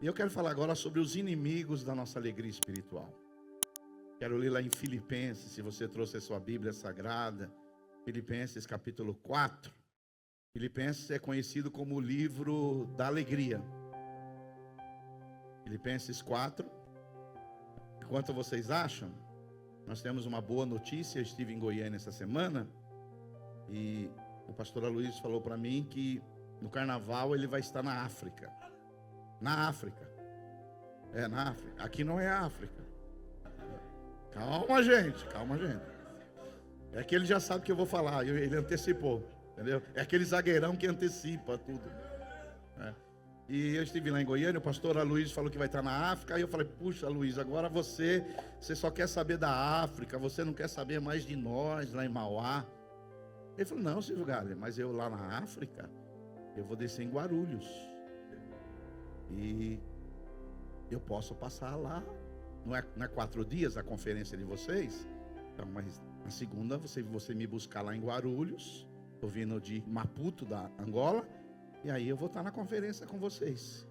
E eu quero falar agora sobre os inimigos da nossa alegria espiritual. Quero ler lá em Filipenses, se você trouxe a sua Bíblia Sagrada, Filipenses capítulo 4. Filipenses é conhecido como o livro da alegria. Filipenses 4. Enquanto vocês acham, nós temos uma boa notícia. Eu estive em Goiânia essa semana e o pastor Aloysio falou para mim que no carnaval ele vai estar na África. Na África. Na África. Aqui não é África. Calma, gente. Calma, gente. É que ele já sabe o que eu vou falar. Ele antecipou. Entendeu? É aquele zagueirão que antecipa tudo. E eu estive lá em Goiânia. O pastor Aloysio falou que vai estar na África. Aí eu falei, puxa, Aloysio, agora você só quer saber da África. Você não quer saber mais de nós lá em Mauá. Ele falou, não, Silvio Galha, mas eu lá na África, eu vou descer em Guarulhos. E eu posso passar lá. Não é 4 dias a conferência de vocês? Então, mas na segunda você me buscar lá em Guarulhos. Estou vindo de Maputo, da Angola. E aí eu vou estar na conferência com vocês.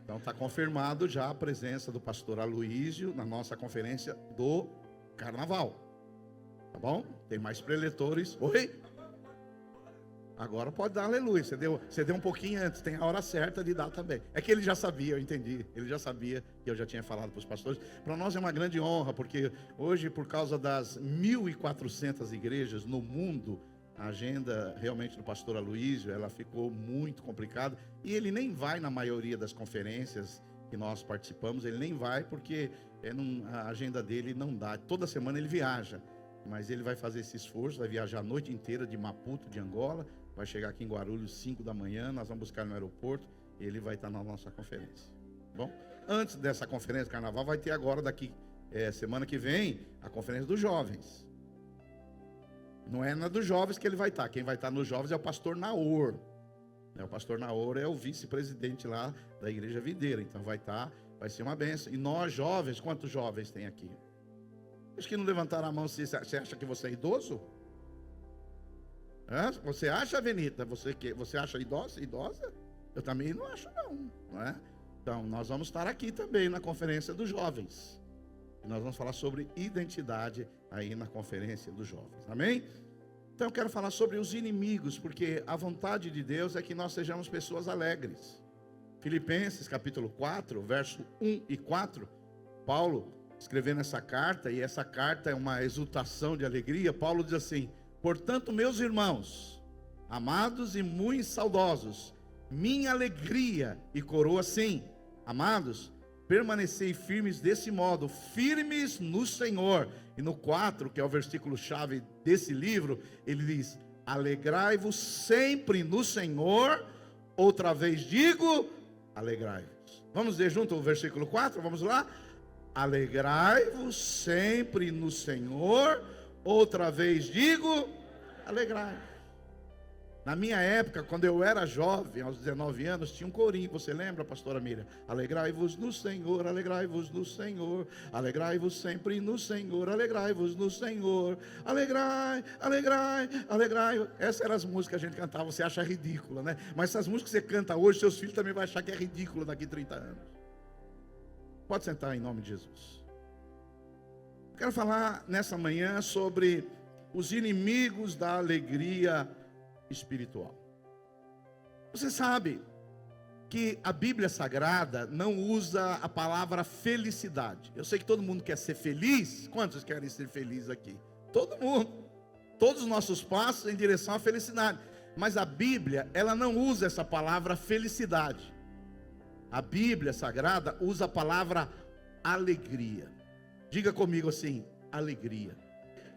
Então está confirmado já a presença do pastor Aloysio na nossa conferência do Carnaval. Tá bom? Tem mais preletores. Oi? Agora pode dar aleluia. Você deu um pouquinho antes, tem a hora certa de dar também. É que ele já sabia, eu entendi. Ele já sabia que eu já tinha falado para os pastores. Para nós é uma grande honra, porque hoje, por causa das 1.400 igrejas no mundo, a agenda realmente do pastor Aloysio, ela ficou muito complicada. E ele nem vai na maioria das conferências que nós participamos, ele nem vai porque a agenda dele não dá. Toda semana ele viaja, mas ele vai fazer esse esforço, vai viajar a noite inteira de Maputo, de Angola. Vai chegar aqui em Guarulhos 5 da manhã, nós vamos buscar no aeroporto e ele vai estar na nossa conferência. Bom, antes dessa conferência de carnaval, vai ter agora, semana que vem, a conferência dos jovens. Não é na dos jovens que ele vai estar. Quem vai estar nos jovens é o pastor Naor. O pastor Naor é o vice-presidente lá da Igreja Videira. Então vai ser uma bênção. E nós jovens, quantos jovens tem aqui? Acho que não levantaram a mão se você acha que você é idoso? Você acha, Venita? Você acha idosa? Eu também não acho, não é? Então, nós vamos estar aqui também na conferência dos jovens. E nós vamos falar sobre identidade aí na conferência dos jovens. Amém? Então, eu quero falar sobre os inimigos, porque a vontade de Deus é que nós sejamos pessoas alegres. Filipenses, capítulo 4, verso 1 e 4, Paulo escrevendo essa carta, e essa carta é uma exultação de alegria. Paulo diz assim: portanto, meus irmãos, amados e muito saudosos, minha alegria e coroa, sim, amados, permanecei firmes desse modo, firmes no Senhor. E no 4, que é o versículo chave desse livro, ele diz: alegrai-vos sempre no Senhor. Outra vez digo, alegrai-vos. Vamos ler junto o versículo 4, vamos lá? Alegrai-vos sempre no Senhor. Outra vez digo, alegrai. Na minha época, quando eu era jovem, aos 19 anos, tinha um corinho, você lembra, pastora Miriam? Alegrai-vos no Senhor, alegrai-vos no Senhor, alegrai-vos sempre no Senhor, alegrai-vos no Senhor, alegrai, alegrai, alegrai. Essas eram as músicas que a gente cantava, você acha ridícula, né? Mas essas músicas que você canta hoje, seus filhos também vão achar que é ridículo daqui a 30 anos. Pode sentar em nome de Jesus. Quero falar nessa manhã sobre os inimigos da alegria espiritual. Você sabe que a Bíblia Sagrada não usa a palavra felicidade. Eu sei que todo mundo quer ser feliz. Quantos querem ser felizes aqui? Todo mundo. Todos os nossos passos em direção à felicidade. Mas a Bíblia, ela não usa essa palavra felicidade. A Bíblia Sagrada usa a palavra alegria. Diga comigo assim, alegria.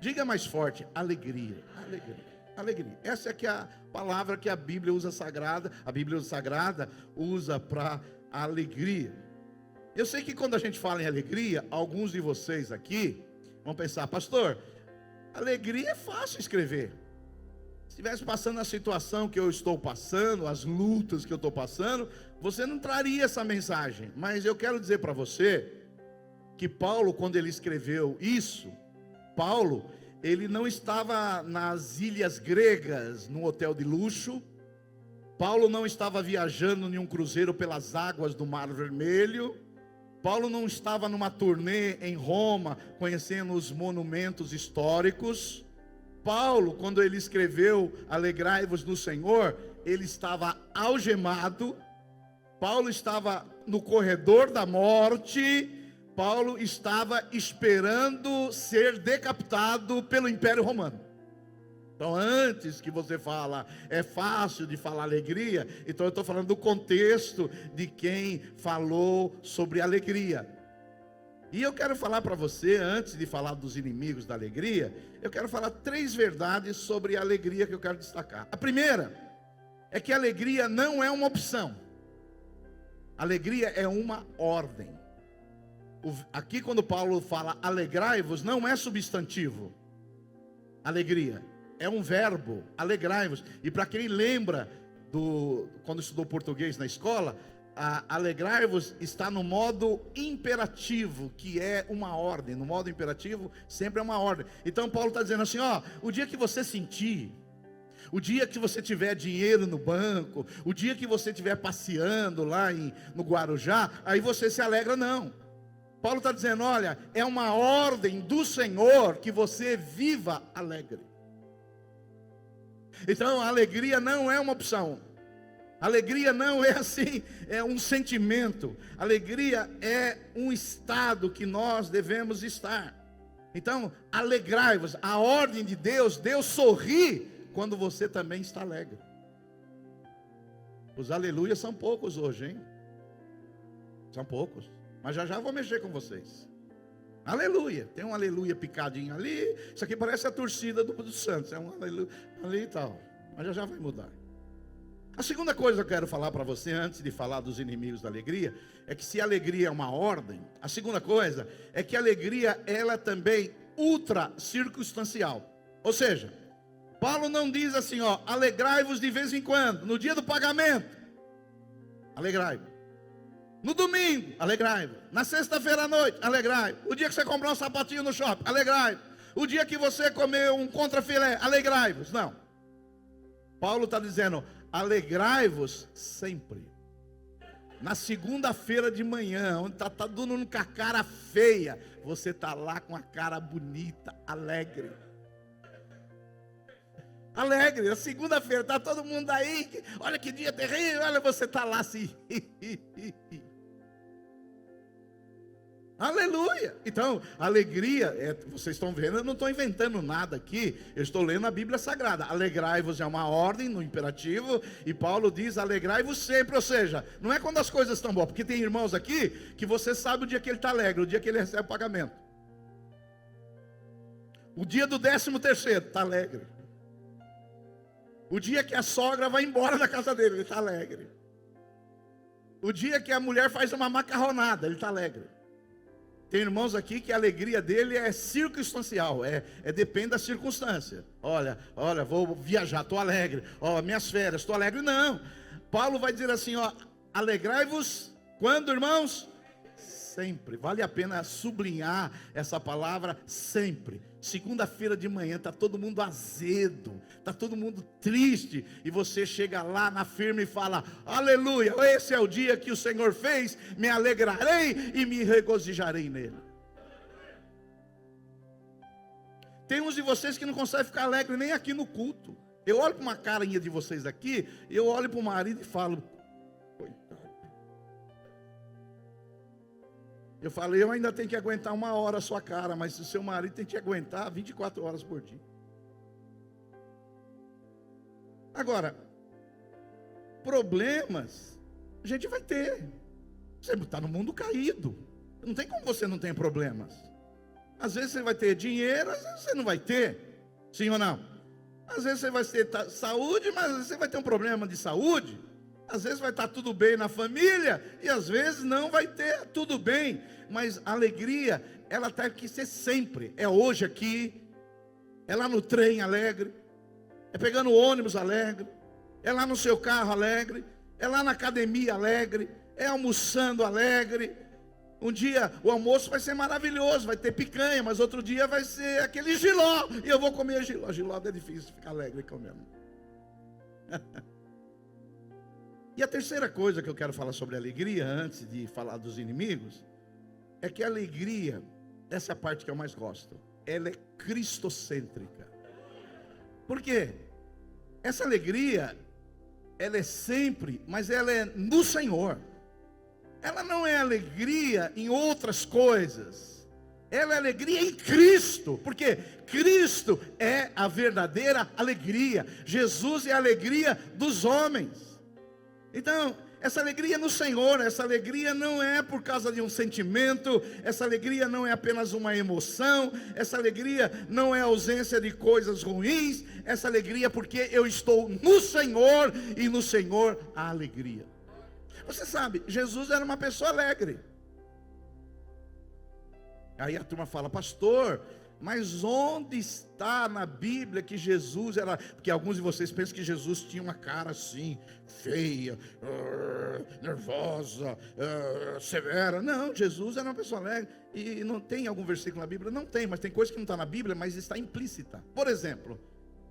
Diga mais forte, alegria, alegria, alegria. Essa é que é a palavra que a Bíblia usa sagrada. A Bíblia Sagrada usa para alegria. Eu sei que quando a gente fala em alegria, alguns de vocês aqui vão pensar: pastor, alegria é fácil escrever. Se estivesse passando a situação que eu estou passando, as lutas que eu estou passando, você não traria essa mensagem. Mas eu quero dizer para você que Paulo, quando ele escreveu isso, Paulo, ele não estava nas ilhas gregas, num hotel de luxo, Paulo não estava viajando em um cruzeiro pelas águas do Mar Vermelho. Paulo não estava numa turnê em Roma, conhecendo os monumentos históricos. Paulo, quando ele escreveu Alegrai-vos no Senhor, ele estava algemado. Paulo estava no corredor da morte. Paulo estava esperando ser decapitado pelo Império Romano. Então, antes que você fala, é fácil de falar alegria, então eu estou falando do contexto de quem falou sobre alegria. E eu quero falar para você, antes de falar dos inimigos da alegria, eu quero falar 3 verdades sobre a alegria que eu quero destacar. A primeira é que a alegria não é uma opção. Alegria é uma ordem. Aqui quando Paulo fala alegrai-vos, não é substantivo. Alegria é um verbo, alegrai-vos. E para quem lembra quando estudou português na escola, alegrai-vos está no modo imperativo, que é uma ordem. No modo imperativo sempre é uma ordem. Então Paulo está dizendo assim, o dia que você sentir, o dia que você tiver dinheiro no banco, o dia que você estiver passeando lá no Guarujá, aí você se alegra, não. Paulo está dizendo, olha, é uma ordem do Senhor que você viva alegre. Então a alegria não é uma opção. Alegria não é assim, é um sentimento. Alegria é um estado que nós devemos estar. Então, alegrai-vos. A ordem de Deus, Deus sorri quando você também está alegre. Os aleluias são poucos hoje, hein? São poucos. Mas já já vou mexer com vocês. Aleluia. Tem um aleluia picadinho ali. Isso aqui parece a torcida do Santos. É um aleluia ali e tal. Mas já já vai mudar. A segunda coisa que eu quero falar para você, antes de falar dos inimigos da alegria, é que se a alegria é uma ordem, a segunda coisa é que a alegria, ela é também ultra circunstancial. Ou seja, Paulo não diz assim, alegrai-vos de vez em quando, no dia do pagamento, alegrai-vos. No domingo, alegrai-vos. Na sexta-feira à noite, alegrai-vos. O dia que você comprar um sapatinho no shopping, alegrai-vos. O dia que você comer um contrafilé, alegrai-vos. Não. Paulo está dizendo, alegrai-vos sempre. Na segunda-feira de manhã, onde está todo mundo com a cara feia, você está lá com a cara bonita, alegre. Alegre, na segunda-feira, está todo mundo aí, olha que dia terrível, olha você está lá assim. Aleluia. Então, alegria, vocês estão vendo, eu não estou inventando nada aqui, eu estou lendo a Bíblia Sagrada. Alegrai-vos é uma ordem no imperativo, e Paulo diz alegrai-vos sempre, ou seja, não é quando as coisas estão boas, porque tem irmãos aqui, que você sabe o dia que ele está alegre, o dia que ele recebe o pagamento. O dia do 13º, está alegre. O dia que a sogra vai embora da casa dele, ele está alegre. O dia que a mulher faz uma macarronada, ele está alegre. Tem irmãos aqui que a alegria dele é circunstancial, depende da circunstância. Olha, vou viajar, estou alegre. Minhas férias, estou alegre. Não, Paulo vai dizer assim, alegrai-vos quando, irmãos? Sempre. Vale a pena sublinhar essa palavra sempre. Segunda-feira de manhã está todo mundo azedo, está todo mundo triste, e você chega lá na firma e fala, aleluia, esse é o dia que o Senhor fez, me alegrarei e me regozijarei nele. Tem uns de vocês que não conseguem ficar alegre nem aqui no culto. Eu olho para uma carinha de vocês aqui, eu olho para o marido e falo, coitado. Eu falei, eu ainda tenho que aguentar 1 hora a sua cara, mas o seu marido tem que aguentar 24 horas por dia. Agora, problemas a gente vai ter. Você está no mundo caído. Não tem como você não ter problemas. Às vezes você vai ter dinheiro, às vezes você não vai ter. Sim ou não? Às vezes você vai ter saúde, mas às vezes você vai ter um problema de saúde. Às vezes vai estar tudo bem na família, e às vezes não vai ter tudo bem. Mas a alegria, ela tem que ser sempre. É hoje aqui, é lá no trem alegre, é pegando o ônibus alegre, é lá no seu carro alegre, é lá na academia alegre, é almoçando alegre. Um dia o almoço vai ser maravilhoso, vai ter picanha, mas outro dia vai ser aquele jiló, e eu vou comer jiló. Jiló é difícil ficar alegre comendo. E a terceira coisa que eu quero falar sobre alegria, antes de falar dos inimigos, é que a alegria, essa é a parte que eu mais gosto, ela é cristocêntrica. Por quê? Essa alegria, ela é sempre, mas ela é no Senhor. Ela não é alegria em outras coisas. Ela é alegria em Cristo, porque Cristo é a verdadeira alegria. Jesus é a alegria dos homens. Então, essa alegria no Senhor, essa alegria não é por causa de um sentimento, essa alegria não é apenas uma emoção, essa alegria não é ausência de coisas ruins, essa alegria é porque eu estou no Senhor e no Senhor há alegria. Você sabe, Jesus era uma pessoa alegre. Aí a turma fala, pastor, mas onde está na Bíblia que Jesus era... Porque alguns de vocês pensam que Jesus tinha uma cara assim, feia, nervosa, severa. Não, Jesus era uma pessoa alegre. E não tem algum versículo na Bíblia? Não tem, mas tem coisa que não está na Bíblia, mas está implícita. Por exemplo,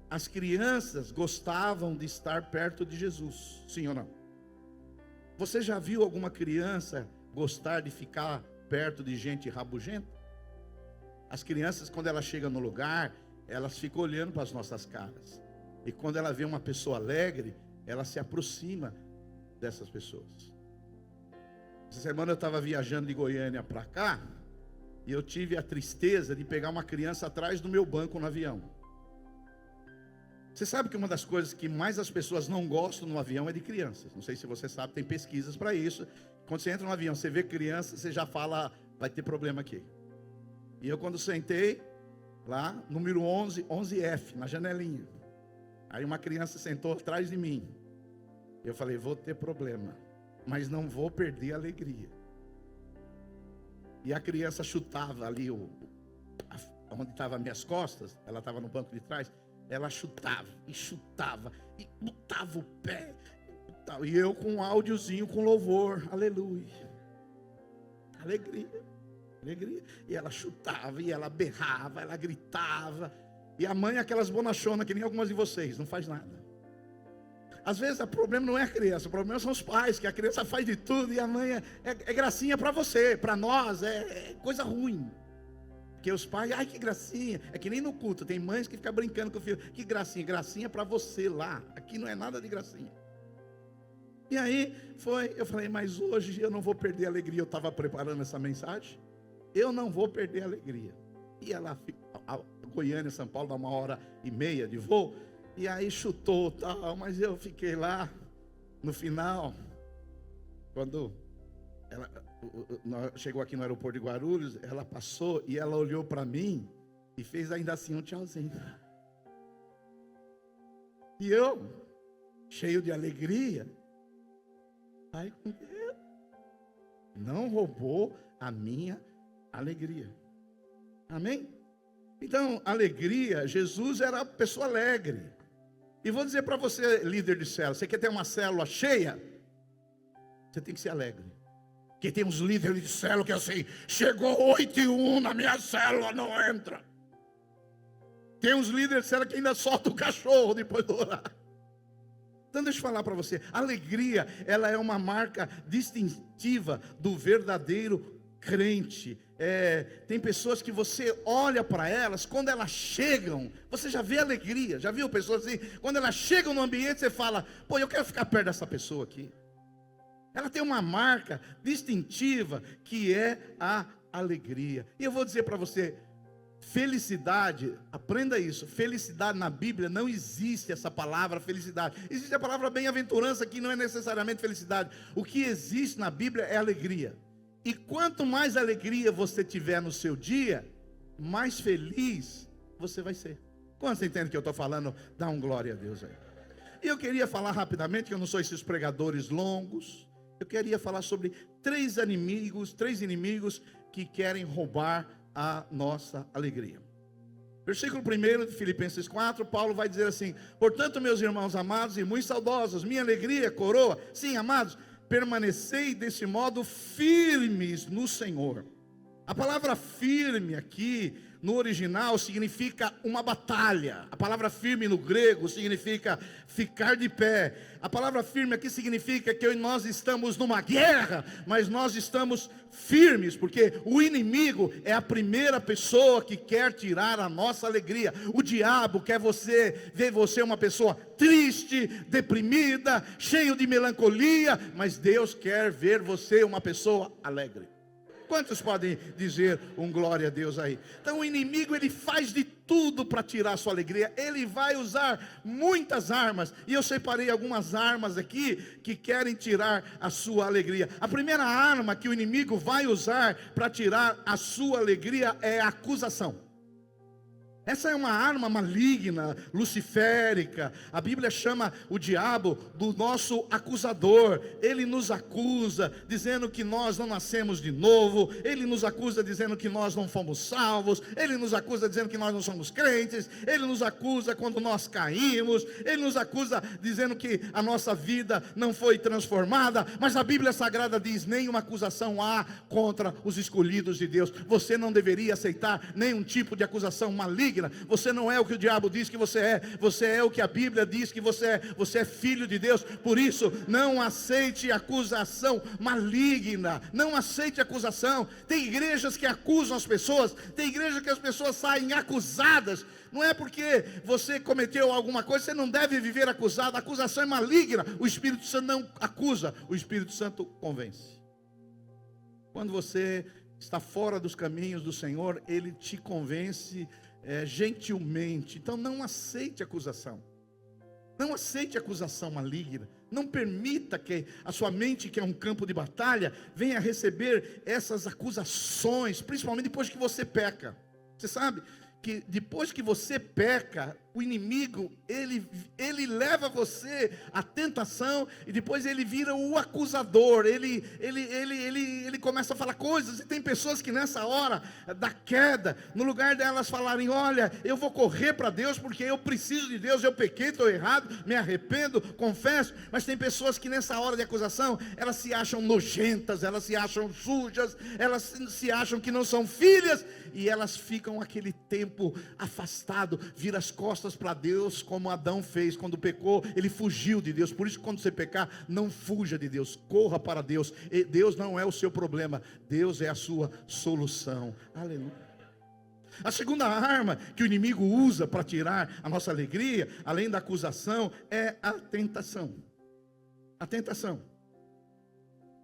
as crianças gostavam de estar perto de Jesus, sim ou não? Você já viu alguma criança gostar de ficar perto de gente rabugenta? As crianças, quando elas chegam no lugar, elas ficam olhando para as nossas caras. E quando ela vê uma pessoa alegre, ela se aproxima dessas pessoas. Essa semana eu estava viajando de Goiânia para cá, e eu tive a tristeza de pegar uma criança atrás do meu banco no avião. Você sabe que uma das coisas que mais as pessoas não gostam no avião é de crianças. Não sei se você sabe, tem pesquisas para isso. Quando você entra no avião, você vê criança, você já fala, vai ter problema aqui. E eu quando sentei, lá, número 11, 11F, na janelinha. Aí uma criança sentou atrás de mim. Eu falei, vou ter problema, mas não vou perder a alegria. E a criança chutava ali, onde estavam as minhas costas, ela estava no banco de trás, ela chutava, e botava o pé, e eu com um áudiozinho, com louvor, aleluia, alegria. E ela chutava, e ela berrava, ela gritava. E a mãe é aquelas bonachonas que nem algumas de vocês, não faz nada. Às vezes o problema não é a criança, o problema são os pais, que a criança faz de tudo e a mãe é gracinha para você, para nós é coisa ruim. Porque os pais, ai que gracinha, é que nem no culto, tem mães que ficam brincando com o filho, que gracinha, gracinha para você lá, aqui não é nada de gracinha. E aí eu falei, mas hoje eu não vou perder a alegria, eu estava preparando essa mensagem. Eu não vou perder a alegria. E ela, a Goiânia, São Paulo, dá 1h30 de voo. E aí chutou tal, mas eu fiquei lá. No final, quando ela chegou aqui no aeroporto de Guarulhos, ela passou e ela olhou para mim e fez ainda assim um tchauzinho. E eu, cheio de alegria, aí com Deus, não roubou a minha alegria. Amém? Então, alegria, Jesus era uma pessoa alegre. E vou dizer para você, líder de célula, você quer ter uma célula cheia? Você tem que ser alegre. Porque tem uns líderes de célula que assim, chegou 8-1 na minha célula, não entra. Tem uns líderes de célula que ainda solta o cachorro depois do orar. Então deixa eu falar para você, a alegria, ela é uma marca distintiva do verdadeiro crente. Tem pessoas que você olha para elas, quando elas chegam, você já vê alegria. Já viu pessoas assim? Quando elas chegam no ambiente, você fala, pô, eu quero ficar perto dessa pessoa aqui. Ela tem uma marca distintiva, que é a alegria. E eu vou dizer para você, felicidade, aprenda isso, felicidade na Bíblia não existe essa palavra felicidade. Existe a palavra bem-aventurança, que não é necessariamente felicidade. O que existe na Bíblia é alegria. E quanto mais alegria você tiver no seu dia, mais feliz você vai ser. Quando você entende que eu estou falando, dá um glória a Deus aí. E eu queria falar rapidamente, que eu não sou esses pregadores longos. Eu queria falar sobre três inimigos que querem roubar a nossa alegria. Versículo 1 de Filipenses 4, Paulo vai dizer assim: portanto, meus irmãos amados e muito saudosos, minha alegria, coroa, sim, amados, permanecei desse modo firmes no Senhor. A palavra firme aqui, no original significa uma batalha. A palavra firme no grego significa ficar de pé. A palavra firme aqui significa que nós estamos numa guerra, mas nós estamos firmes, porque o inimigo é a primeira pessoa que quer tirar a nossa alegria. O diabo quer ver você uma pessoa triste, deprimida, cheio de melancolia, mas Deus quer ver você uma pessoa alegre. Quantos podem dizer um glória a Deus aí? Então o inimigo, ele faz de tudo para tirar a sua alegria. Ele vai usar muitas armas, e eu separei algumas armas aqui que querem tirar a sua alegria. A primeira arma que o inimigo vai usar para tirar a sua alegria é a acusação. Essa é uma arma maligna, luciférica. A Bíblia chama o diabo do nosso acusador. Ele nos acusa, dizendo que nós não nascemos de novo. Ele nos acusa dizendo que nós não fomos salvos. Ele nos acusa dizendo que nós não somos crentes. Ele nos acusa quando nós caímos. Ele nos acusa dizendo que a nossa vida não foi transformada. Mas a Bíblia Sagrada diz: nenhuma acusação há contra os escolhidos de Deus. Você não deveria aceitar nenhum tipo de acusação maligna. Você não é o que o diabo diz que você é. Você é o que a Bíblia diz que você é. Você é filho de Deus. Por isso, não aceite acusação maligna. Não aceite acusação. Tem igrejas que acusam as pessoas. Tem igrejas que as pessoas saem acusadas. Não é porque você cometeu alguma coisa, você não deve viver acusado. A acusação é maligna. O Espírito Santo não acusa, o Espírito Santo convence. Quando você está fora dos caminhos do Senhor, Ele te convence gentilmente. Então não aceite acusação. Não aceite acusação maligna. Não permita que a sua mente, que é um campo de batalha, venha receber essas acusações, principalmente depois que você peca. Você sabe que depois que você peca, o inimigo, ele leva você à tentação, e depois ele vira o acusador. Ele começa a falar coisas, e tem pessoas que nessa hora da queda, no lugar delas falarem: olha, eu vou correr para Deus, porque eu preciso de Deus, eu pequei, estou errado, me arrependo, confesso. Mas tem pessoas que nessa hora de acusação, elas se acham nojentas, elas se acham sujas, elas se acham que não são filhas, e elas ficam aquele tempo afastado, vira as costas para Deus, como Adão fez quando pecou. Ele fugiu de Deus. Por isso, quando você pecar, não fuja de Deus, corra para Deus. E Deus não é o seu problema, Deus é a sua solução. Aleluia. A segunda arma que o inimigo usa para tirar a nossa alegria, além da acusação, é a tentação. A tentação.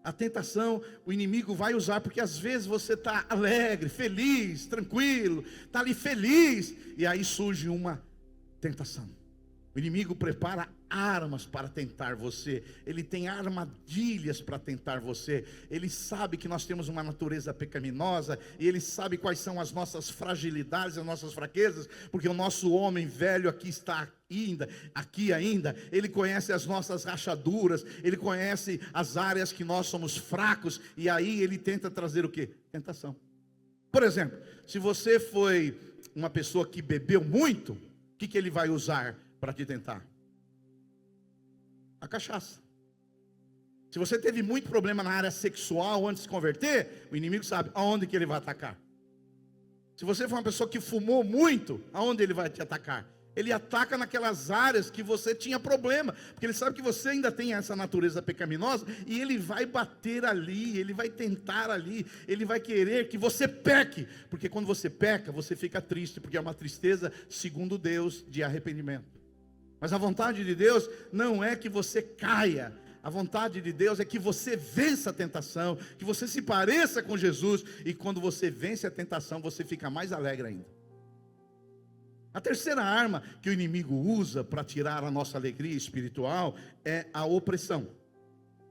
A tentação o inimigo vai usar, porque às vezes você está alegre, feliz, tranquilo, está ali feliz, e aí surge uma tentação. O inimigo prepara armas para tentar você. Ele tem armadilhas para tentar você. Ele sabe que nós temos uma natureza pecaminosa, e ele sabe quais são as nossas fragilidades, as nossas fraquezas, porque o nosso homem velho aqui ainda, ele conhece as nossas rachaduras, ele conhece as áreas que nós somos fracos, e aí ele tenta trazer o quê? Tentação. Por exemplo, se você foi uma pessoa que bebeu muito, o que ele vai usar para te tentar? A cachaça. Se você teve muito problema na área sexual antes de se converter, o inimigo sabe aonde que ele vai atacar. Se você for uma pessoa que fumou muito, aonde ele vai te atacar? Ele ataca naquelas áreas que você tinha problema, porque ele sabe que você ainda tem essa natureza pecaminosa, e ele vai bater ali, ele vai tentar ali, ele vai querer que você peque, porque quando você peca, você fica triste, porque é uma tristeza, segundo Deus, de arrependimento. Mas a vontade de Deus não é que você caia. A vontade de Deus é que você vença a tentação, que você se pareça com Jesus, e quando você vence a tentação, você fica mais alegre ainda. A terceira arma que o inimigo usa para tirar a nossa alegria espiritual é a opressão.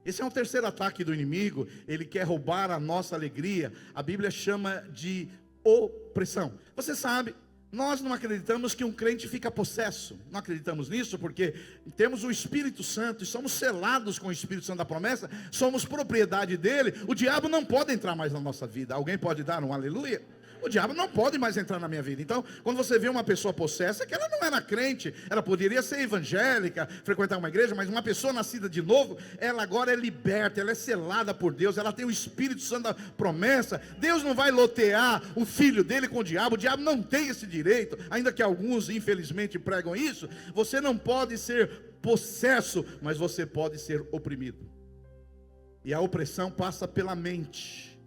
Esse é um terceiro ataque do inimigo. Ele quer roubar a nossa alegria. A Bíblia chama de opressão. Você sabe, nós não acreditamos que um crente fica possesso. Não acreditamos nisso porque temos o Espírito Santo e somos selados com o Espírito Santo da promessa. Somos propriedade dele. O diabo não pode entrar mais na nossa vida. Alguém pode dar um aleluia? O diabo não pode mais entrar na minha vida. Então, quando você vê uma pessoa possessa, é que ela não era crente, ela poderia ser evangélica, frequentar uma igreja, mas uma pessoa nascida de novo, ela agora é liberta, ela é selada por Deus, ela tem o Espírito Santo da promessa. Deus não vai lotear o filho dele com o diabo não tem esse direito, ainda que alguns infelizmente pregam isso. Você não pode ser possesso, mas você pode ser oprimido. E a opressão passa pela mente.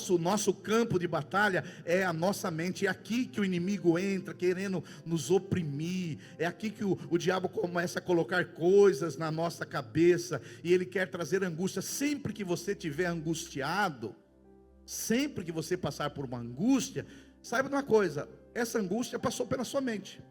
O nosso campo de batalha é a nossa mente. É aqui que o inimigo entra querendo nos oprimir. É aqui que o diabo começa a colocar coisas na nossa cabeça. E ele quer trazer angústia. Sempre que você estiver angustiado, sempre que você passar por uma angústia, saiba de uma coisa: essa angústia passou pela sua mente.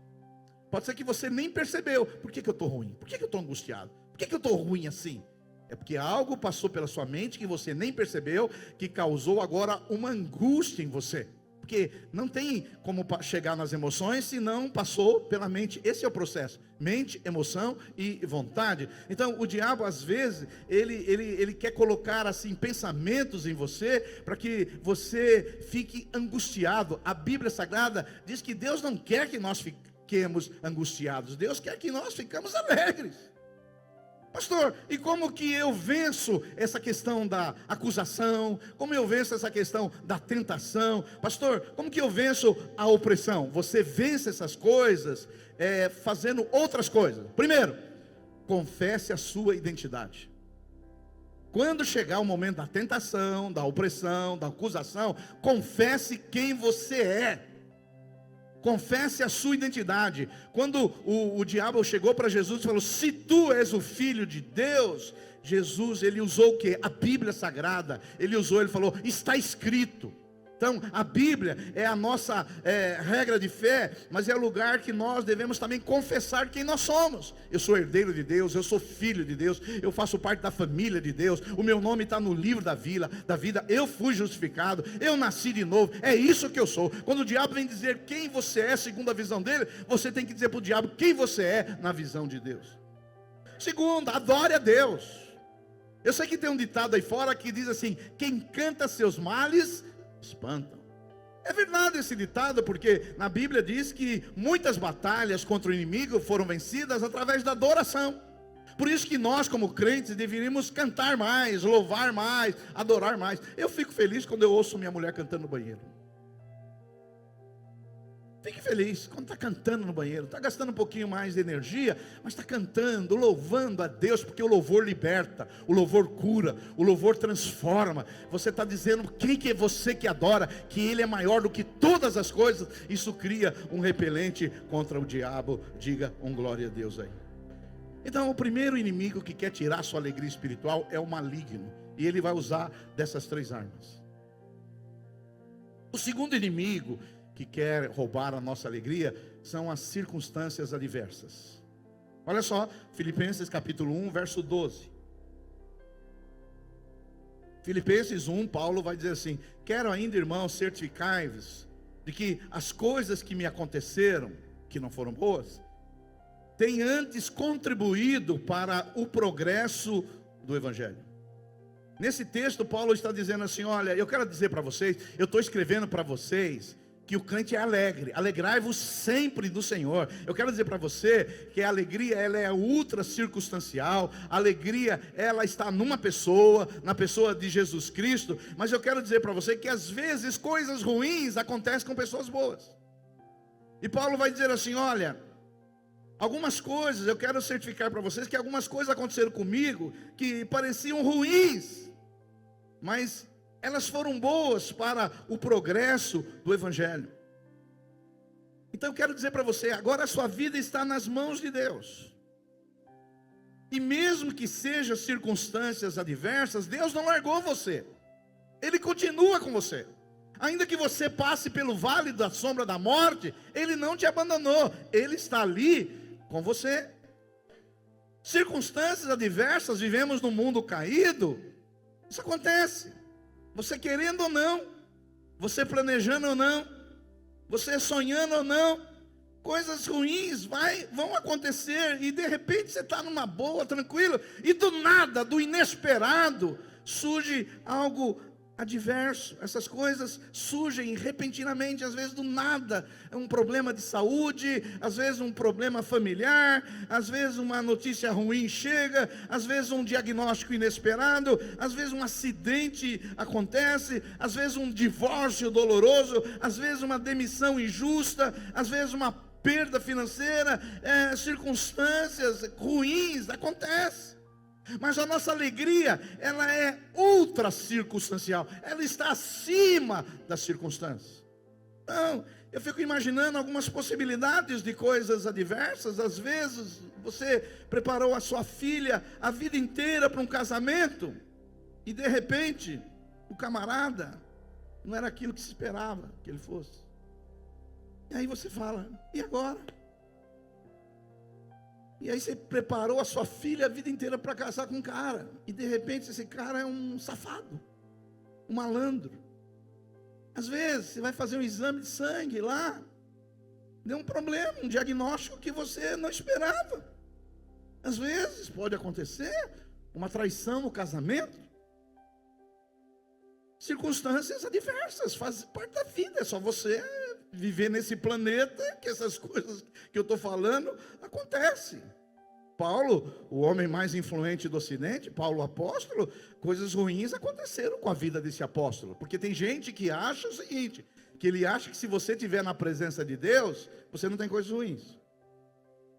Pode ser que você nem percebeu. Por que eu estou ruim? Por que eu estou angustiado? Por que eu estou ruim assim? É porque algo passou pela sua mente que você nem percebeu, que causou agora uma angústia em você. Porque não tem como chegar nas emoções se não passou pela mente. Esse é o processo: mente, emoção e vontade. Então o diabo às vezes ele quer colocar assim pensamentos em você para que você fique angustiado. A Bíblia Sagrada diz que Deus não quer que nós fiquemos angustiados. Deus quer que nós ficamos alegres. Pastor, e como que eu venço essa questão da acusação? Como eu venço essa questão da tentação? Pastor, como que eu venço a opressão? Você vence essas coisas fazendo outras coisas. Primeiro, confesse a sua identidade. Quando chegar o momento da tentação, da opressão, da acusação, confesse quem você é. Confesse a sua identidade. Quando o diabo chegou para Jesus e falou: se tu és o filho de Deus, Jesus, ele usou o quê? A Bíblia Sagrada. Ele falou: está escrito. Então a Bíblia é a nossa regra de fé, mas é o lugar que nós devemos também confessar quem nós somos. Eu sou herdeiro de Deus, eu sou filho de Deus, eu faço parte da família de Deus, o meu nome está no livro da vida, eu fui justificado, eu nasci de novo, é isso que eu sou. Quando o diabo vem dizer quem você é segundo a visão dele, você tem que dizer para o diabo quem você é na visão de Deus. Segundo, adore a Deus. Eu sei que tem um ditado aí fora que diz assim: quem canta seus males espantam. É verdade esse ditado, porque na Bíblia diz que muitas batalhas contra o inimigo foram vencidas através da adoração. Por isso que nós, como crentes, deveríamos cantar mais, louvar mais, adorar mais. Eu fico feliz quando eu ouço minha mulher cantando no banheiro. Fique feliz quando está cantando no banheiro. Está gastando um pouquinho mais de energia, mas está cantando, louvando a Deus, porque o louvor liberta, o louvor cura, o louvor transforma. Você está dizendo quem que é você que adora, que Ele é maior do que todas as coisas. Isso cria um repelente contra o diabo. Diga um glória a Deus aí. Então o primeiro inimigo que quer tirar a sua alegria espiritual é o maligno. E ele vai usar dessas três armas. O segundo inimigo que quer roubar a nossa alegria são as circunstâncias adversas. Olha só, Filipenses capítulo 1, verso 12. Filipenses 1, Paulo vai dizer assim: quero ainda, irmãos, certificar-vos de que as coisas que me aconteceram, que não foram boas, têm antes contribuído para o progresso do Evangelho. Nesse texto, Paulo está dizendo assim: olha, eu quero dizer para vocês, eu estou escrevendo para vocês que o crente é alegre, alegrai-vos sempre do Senhor. Eu quero dizer para você que a alegria, ela é ultra circunstancial. A alegria, ela está numa pessoa, na pessoa de Jesus Cristo. Mas eu quero dizer para você que às vezes coisas ruins acontecem com pessoas boas. E Paulo vai dizer assim: olha, algumas coisas, eu quero certificar para vocês que algumas coisas aconteceram comigo que pareciam ruins, mas elas foram boas para o progresso do Evangelho. Então eu quero dizer para você, agora a sua vida está nas mãos de Deus. E mesmo que sejam circunstâncias adversas, Deus não largou você. Ele continua com você. Ainda que você passe pelo vale da sombra da morte, Ele não te abandonou. Ele está ali com você. Circunstâncias adversas, vivemos num mundo caído. Isso acontece. Você querendo ou não, você planejando ou não, você sonhando ou não, coisas ruins vão acontecer, e de repente você está numa boa, tranquilo, e do nada, do inesperado, surge algo adverso. Essas coisas surgem repentinamente, às vezes do nada. É um problema de saúde, às vezes um problema familiar, às vezes uma notícia ruim chega, às vezes um diagnóstico inesperado, às vezes um acidente acontece, às vezes um divórcio doloroso, às vezes uma demissão injusta, às vezes uma perda financeira, circunstâncias ruins acontecem. Mas a nossa alegria, ela é ultra circunstancial, ela está acima das circunstâncias. Então, eu fico imaginando algumas possibilidades de coisas adversas. Às vezes, você preparou a sua filha a vida inteira para um casamento, e de repente, o camarada não era aquilo que se esperava que ele fosse. E aí você fala, e agora? E aí você preparou a sua filha a vida inteira para casar com um cara, e de repente esse cara é um safado, um malandro. Às vezes você vai fazer um exame de sangue lá, deu um problema, um diagnóstico que você não esperava. Às vezes pode acontecer uma traição no casamento. Circunstâncias adversas, faz parte da vida, é só você viver nesse planeta que essas coisas que eu estou falando acontecem. Paulo, o homem mais influente do Ocidente, Paulo o apóstolo, coisas ruins aconteceram com a vida desse apóstolo, porque tem gente que acha o seguinte, que ele acha que se você estiver na presença de Deus, você não tem coisas ruins.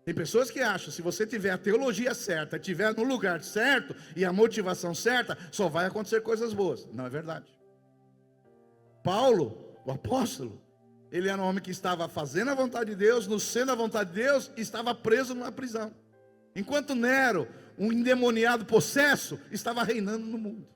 Tem pessoas que acham, se você tiver a teologia certa, estiver no lugar certo e a motivação certa, só vai acontecer coisas boas. Não é verdade. Paulo, o apóstolo, ele era um homem que estava fazendo a vontade de Deus, no sendo a vontade de Deus, e estava preso numa prisão. Enquanto Nero, um endemoniado possesso, estava reinando no mundo.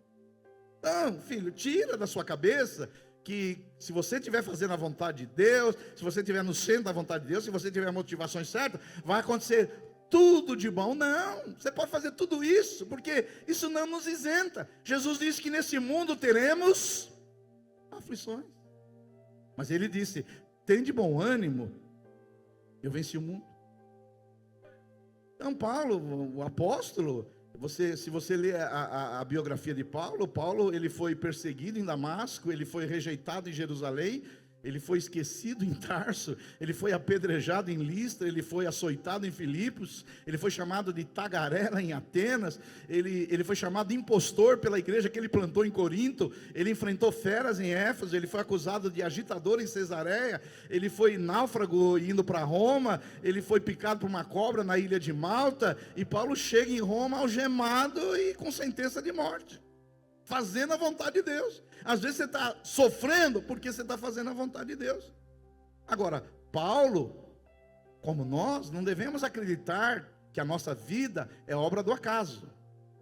Então, filho, tira da sua cabeça que se você estiver fazendo a vontade de Deus, se você estiver no centro da vontade de Deus, se você tiver motivações certas, vai acontecer tudo de bom. Não, você pode fazer tudo isso, porque isso não nos isenta. Jesus disse que nesse mundo teremos aflições. Mas ele disse, tem de bom ânimo, eu venci o mundo. Então Paulo, o apóstolo, se você ler a biografia de Paulo, Paulo ele foi perseguido em Damasco, ele foi rejeitado em Jerusalém, ele foi esquecido em Tarso, ele foi apedrejado em Listra, ele foi açoitado em Filipos, ele foi chamado de tagarela em Atenas, ele foi chamado de impostor pela igreja que ele plantou em Corinto, ele enfrentou feras em Éfeso, ele foi acusado de agitador em Cesareia, ele foi náufrago indo para Roma, ele foi picado por uma cobra na ilha de Malta, e Paulo chega em Roma algemado e com sentença de morte, fazendo a vontade de Deus. Às vezes você está sofrendo porque você está fazendo a vontade de Deus. Agora, Paulo, como nós, não devemos acreditar que a nossa vida é obra do acaso,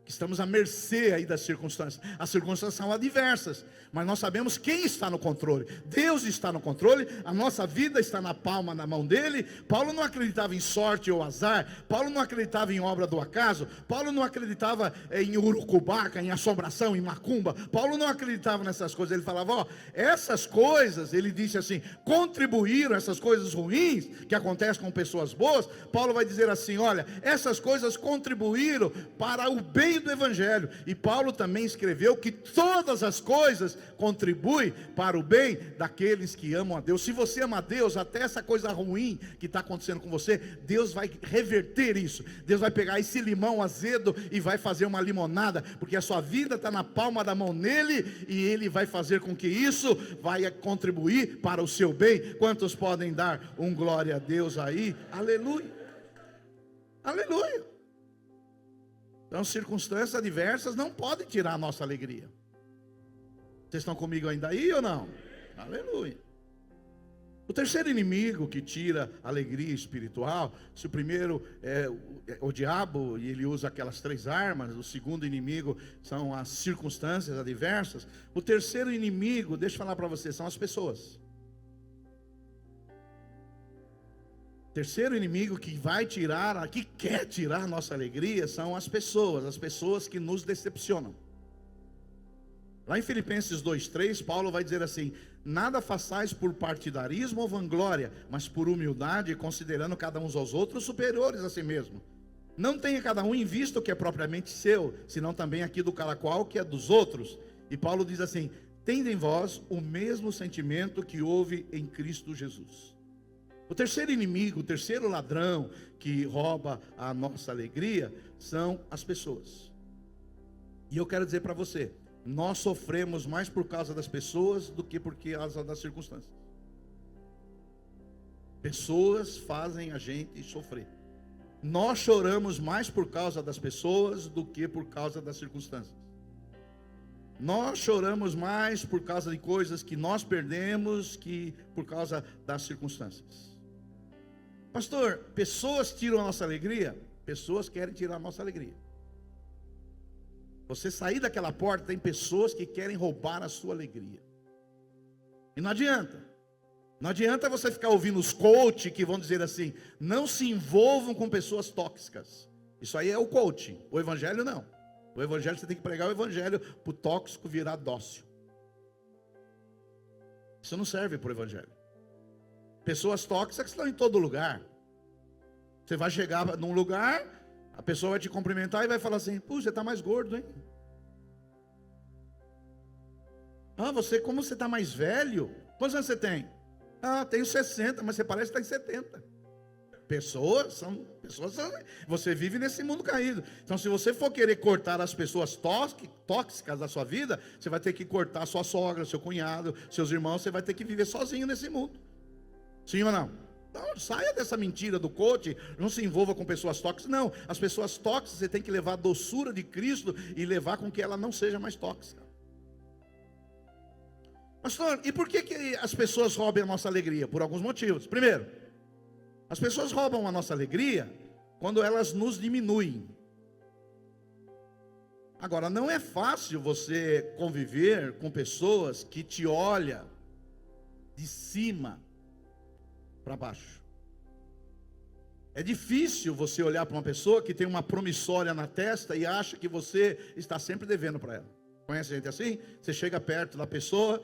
que estamos à mercê aí das circunstâncias. As circunstâncias são adversas, mas nós sabemos quem está no controle. Deus está no controle, a nossa vida está na palma da mão dele. Paulo não acreditava em sorte ou azar, Paulo não acreditava em obra do acaso, Paulo não acreditava em urucubaca, em assombração, em macumba. Paulo não acreditava nessas coisas. Ele falava, essas coisas, ele disse assim, contribuíram, essas coisas ruins que acontecem com pessoas boas. Paulo vai dizer assim, olha, essas coisas contribuíram para o bem do evangelho. E Paulo também escreveu que todas as coisas contribuem para o bem daqueles que amam a Deus. Se você ama a Deus, até essa coisa ruim que está acontecendo com você, Deus vai reverter isso. Deus vai pegar esse limão azedo e vai fazer uma limonada, porque a sua vida está na palma da mão nele, e ele vai fazer com que isso vai contribuir para o seu bem. Quantos podem dar um glória a Deus aí? Aleluia, aleluia. Então, circunstâncias adversas não podem tirar a nossa alegria. Vocês estão comigo ainda aí ou não? Aleluia. O terceiro inimigo que tira a alegria espiritual, se o primeiro é o diabo, e ele usa aquelas 3 armas, o segundo inimigo são as circunstâncias adversas, o terceiro inimigo, deixa eu falar para vocês, são as pessoas. Terceiro inimigo que vai tirar, que quer tirar a nossa alegria, são as pessoas que nos decepcionam. Lá em Filipenses 2:3, Paulo vai dizer assim, nada façais por partidarismo ou vanglória, mas por humildade, considerando cada uns aos outros superiores a si mesmo. Não tenha cada um em vista o que é propriamente seu, senão também aquilo do cada qual que é dos outros. E Paulo diz assim, tende em vós o mesmo sentimento que houve em Cristo Jesus. O terceiro inimigo, o terceiro ladrão que rouba a nossa alegria são as pessoas. E eu quero dizer para você, nós sofremos mais por causa das pessoas do que por causa das circunstâncias. Pessoas fazem a gente sofrer. Nós choramos mais por causa das pessoas do que por causa das circunstâncias. Nós choramos mais por causa de coisas que nós perdemos que por causa das circunstâncias. Pastor, pessoas tiram a nossa alegria? Pessoas querem tirar a nossa alegria. Você sair daquela porta, tem pessoas que querem roubar a sua alegria. E não adianta. Não adianta você ficar ouvindo os coach que vão dizer assim, não se envolvam com pessoas tóxicas. Isso aí é o coaching. O evangelho não. O evangelho, você tem que pregar o evangelho para o tóxico virar dócil. Isso não serve para o evangelho. Pessoas tóxicas estão em todo lugar. Você vai chegar num lugar, a pessoa vai te cumprimentar e vai falar assim, puxa, você está mais gordo, hein? Ah, como você está mais velho? Quantos anos você tem? Ah, tenho 60, mas você parece que está em 70. Pessoas são, você vive nesse mundo caído. Então, se você for querer cortar as pessoas tóxicas da sua vida, você vai ter que cortar sua sogra, seu cunhado, seus irmãos. Você vai ter que viver sozinho nesse mundo. Sim ou não? Então, saia dessa mentira do coach, não se envolva com pessoas tóxicas. Não, as pessoas tóxicas você tem que levar a doçura de Cristo e levar com que ela não seja mais tóxica. Pastor, e por que as pessoas roubam a nossa alegria? Por alguns motivos. Primeiro, as pessoas roubam a nossa alegria quando elas nos diminuem. Agora, não é fácil você conviver com pessoas que te olham de cima para baixo. É difícil você olhar para uma pessoa que tem uma promissória na testa e acha que você está sempre devendo para ela. Conhece gente assim? Você chega perto da pessoa,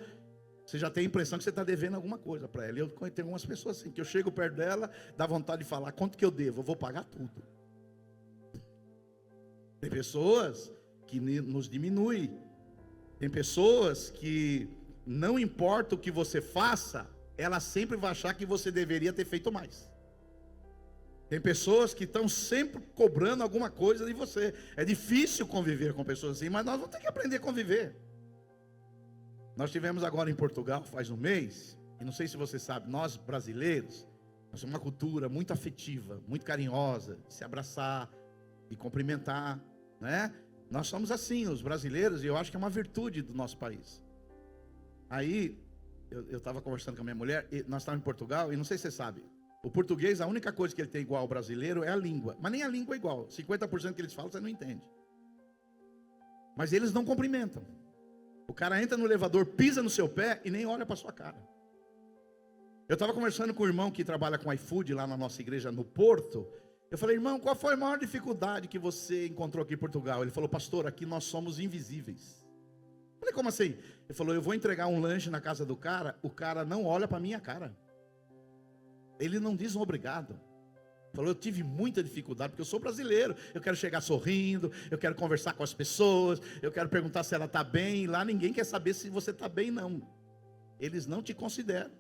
você já tem a impressão que você está devendo alguma coisa para ela. Eu tenho algumas pessoas assim, que eu chego perto dela, dá vontade de falar, quanto que eu devo? Eu vou pagar tudo. Tem pessoas que nos diminuem. Tem pessoas que não importa o que você faça, ela sempre vai achar que você deveria ter feito mais. Tem pessoas que estão sempre cobrando alguma coisa de você. É difícil conviver com pessoas assim, mas nós vamos ter que aprender a conviver. Nós tivemos agora em Portugal, faz um mês, e não sei se você sabe, nós brasileiros, nós temos uma cultura muito afetiva, muito carinhosa, de se abraçar, de cumprimentar, né? Nós somos assim, os brasileiros, e eu acho que é uma virtude do nosso país. Aí, eu estava conversando com a minha mulher, e nós estávamos em Portugal, e não sei se você sabe, o português, a única coisa que ele tem igual ao brasileiro é a língua, mas nem a língua é igual, 50% que eles falam você não entende. Mas eles não cumprimentam. O cara entra no elevador, pisa no seu pé e nem olha para sua cara. Eu estava conversando com o irmão que trabalha com iFood lá na nossa igreja no Porto. Eu falei, irmão, qual foi a maior dificuldade que você encontrou aqui em Portugal? Ele falou, pastor, aqui nós somos invisíveis. Eu falei, como assim? Ele falou, eu vou entregar um lanche na casa do cara, o cara não olha para minha cara. Ele não diz um obrigado. Falou, eu tive muita dificuldade, porque eu sou brasileiro, eu quero chegar sorrindo, eu quero conversar com as pessoas, eu quero perguntar se ela está bem, e lá ninguém quer saber se você está bem, não. Eles não te consideram.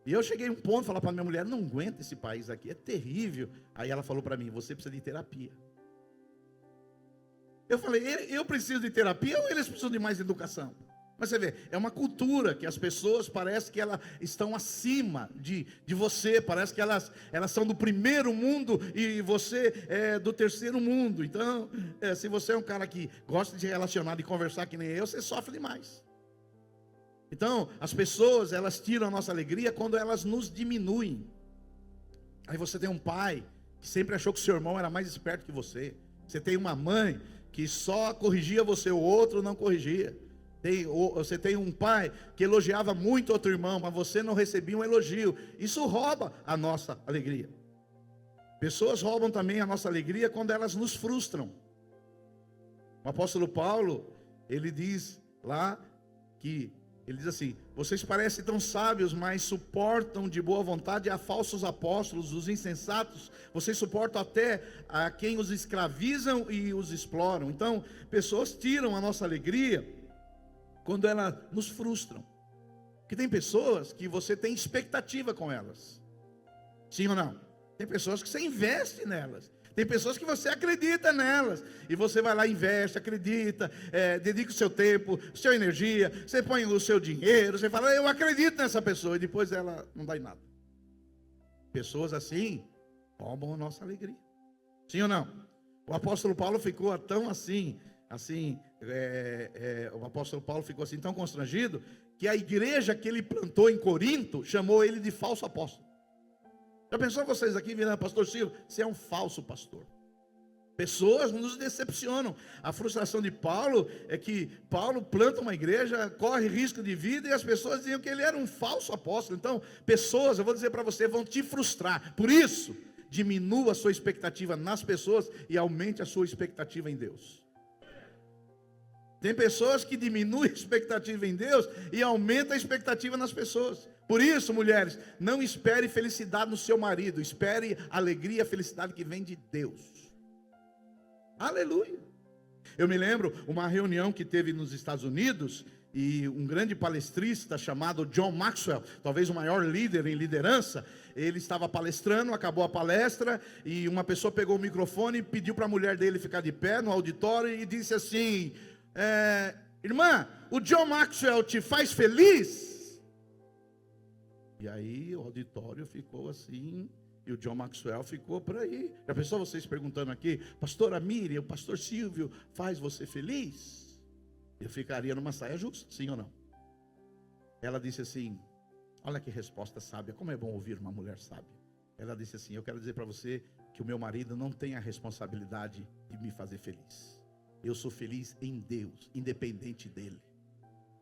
E eu cheguei a um ponto, falar para minha mulher, não aguento esse país aqui, é terrível. Aí ela falou para mim, você precisa de terapia. Eu falei, eu preciso de terapia ou eles precisam de mais educação? Mas você vê, é uma cultura que as pessoas parece que elas estão acima de você, parece que elas são do primeiro mundo e você é do terceiro mundo. Então, se você é um cara que gosta de relacionar e conversar que nem eu, você sofre demais. Então, as pessoas, elas tiram a nossa alegria quando elas nos diminuem. Aí você tem um pai que sempre achou que o seu irmão era mais esperto que você. Você tem uma mãe que só corrigia você, o outro não corrigia. Você tem um pai que elogiava muito outro irmão, mas você não recebia um elogio. Isso rouba a nossa alegria. Pessoas roubam também a nossa alegria quando elas nos frustram. O apóstolo Paulo, ele diz lá que, ele diz assim, vocês parecem tão sábios, mas suportam de boa vontade a falsos apóstolos, os insensatos. Vocês suportam até a quem os escravizam e os exploram. Então, pessoas tiram a nossa alegria quando elas nos frustram. Porque tem pessoas que você tem expectativa com elas. Sim ou não? Tem pessoas que você investe nelas. Tem pessoas que você acredita nelas. E você vai lá, investe, acredita, dedica o seu tempo, sua energia, você põe o seu dinheiro, você fala, eu acredito nessa pessoa. E depois ela não dá em nada. Pessoas assim roubam a nossa alegria. Sim ou não? O apóstolo Paulo ficou tão o apóstolo Paulo ficou assim tão constrangido, que a igreja que ele plantou em Corinto chamou ele de falso apóstolo. Já pensou vocês aqui virando, pastor Silvio, você é um falso pastor? Pessoas nos decepcionam. A frustração de Paulo é que Paulo planta uma igreja, corre risco de vida, e as pessoas diziam que ele era um falso apóstolo. Então, pessoas, eu vou dizer para você, vão te frustrar. Por isso, diminua a sua expectativa nas pessoas e aumente a sua expectativa em Deus. Tem pessoas que diminuem a expectativa em Deus e aumentam a expectativa nas pessoas. Por isso, mulheres, não espere felicidade no seu marido, espere alegria, felicidade que vem de Deus. Aleluia. Eu me lembro uma reunião que teve nos Estados Unidos, e um grande palestrista chamado John Maxwell, talvez o maior líder em liderança, ele estava palestrando, acabou a palestra, e uma pessoa pegou o microfone e pediu para a mulher dele ficar de pé no auditório e disse assim, irmã, o John Maxwell te faz feliz? E aí o auditório ficou assim, e o John Maxwell ficou por aí. Já pensou vocês perguntando aqui, pastora Miriam, o pastor Silvio faz você feliz? Eu ficaria numa saia justa, sim ou não? Ela disse assim, olha que resposta sábia, como é bom ouvir uma mulher sábia. Ela disse assim, eu quero dizer para você que o meu marido não tem a responsabilidade de me fazer feliz. Eu sou feliz em Deus, independente dele.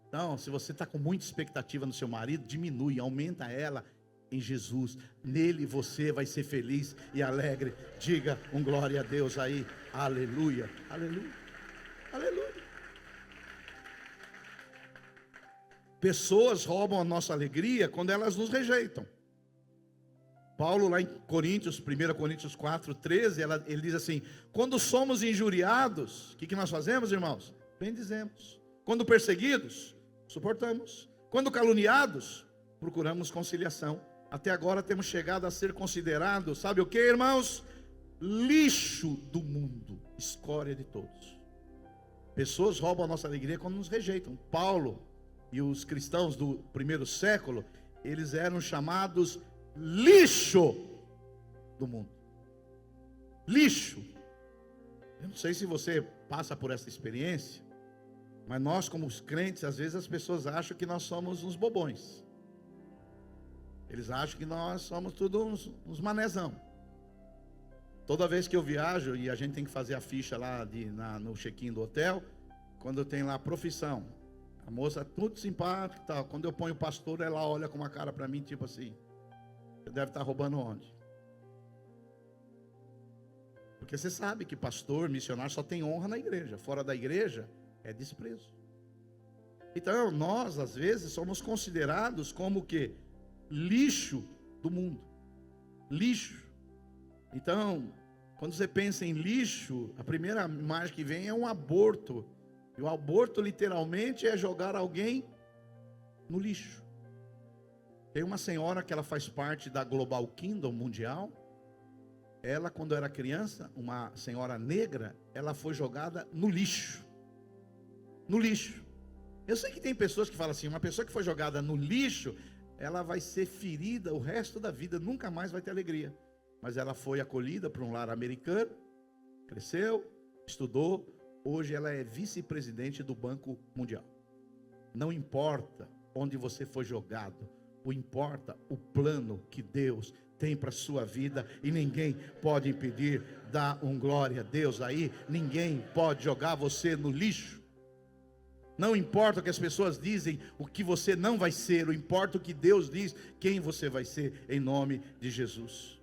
Então, se você está com muita expectativa no seu marido, diminui, aumenta ela em Jesus. Nele você vai ser feliz e alegre. Diga um glória a Deus aí. Aleluia, aleluia, aleluia. Pessoas roubam a nossa alegria quando elas nos rejeitam. Paulo lá em Coríntios, 1 Coríntios 4:13, ele diz assim, quando somos injuriados, o que nós fazemos, irmãos? Bendizemos. Quando perseguidos, suportamos. Quando caluniados, procuramos conciliação. Até agora temos chegado a ser considerados, sabe o que, irmãos? Lixo do mundo, escória de todos. Pessoas roubam a nossa alegria quando nos rejeitam. Paulo e os cristãos do primeiro século, eles eram chamados lixo do mundo. Lixo. Eu não sei se você passa por essa experiência, mas nós como os crentes, às vezes as pessoas acham que nós somos uns bobões. Eles acham que nós somos tudo uns manezão. Toda vez que eu viajo, e a gente tem que fazer a ficha lá no check-in do hotel, quando tem lá profissão, a moça tudo simpática, tal. Quando eu ponho pastor, ela olha com uma cara para mim, tipo assim, você deve estar roubando onde? Porque você sabe que pastor, missionário só tem honra na igreja. Fora da igreja é desprezo. Então nós às vezes somos considerados como o quê? Lixo do mundo. Lixo. Então, quando você pensa em lixo, a primeira imagem que vem é um aborto. E o aborto literalmente é jogar alguém no lixo. Tem uma senhora que ela faz parte da Global Kingdom mundial. Ela, quando era criança, uma senhora negra, ela foi jogada no lixo. No lixo. Eu sei que tem pessoas que falam assim, uma pessoa que foi jogada no lixo, ela vai ser ferida o resto da vida, nunca mais vai ter alegria. Mas ela foi acolhida por um lar americano, cresceu, estudou, hoje ela é vice-presidente do Banco Mundial. Não importa onde você foi jogado, o importa o plano que Deus tem para a sua vida, e ninguém pode impedir. Dá um glória a Deus aí. Ninguém pode jogar você no lixo. Não importa o que as pessoas dizem, o que você não vai ser, o importa o que Deus diz, quem você vai ser, em nome de Jesus.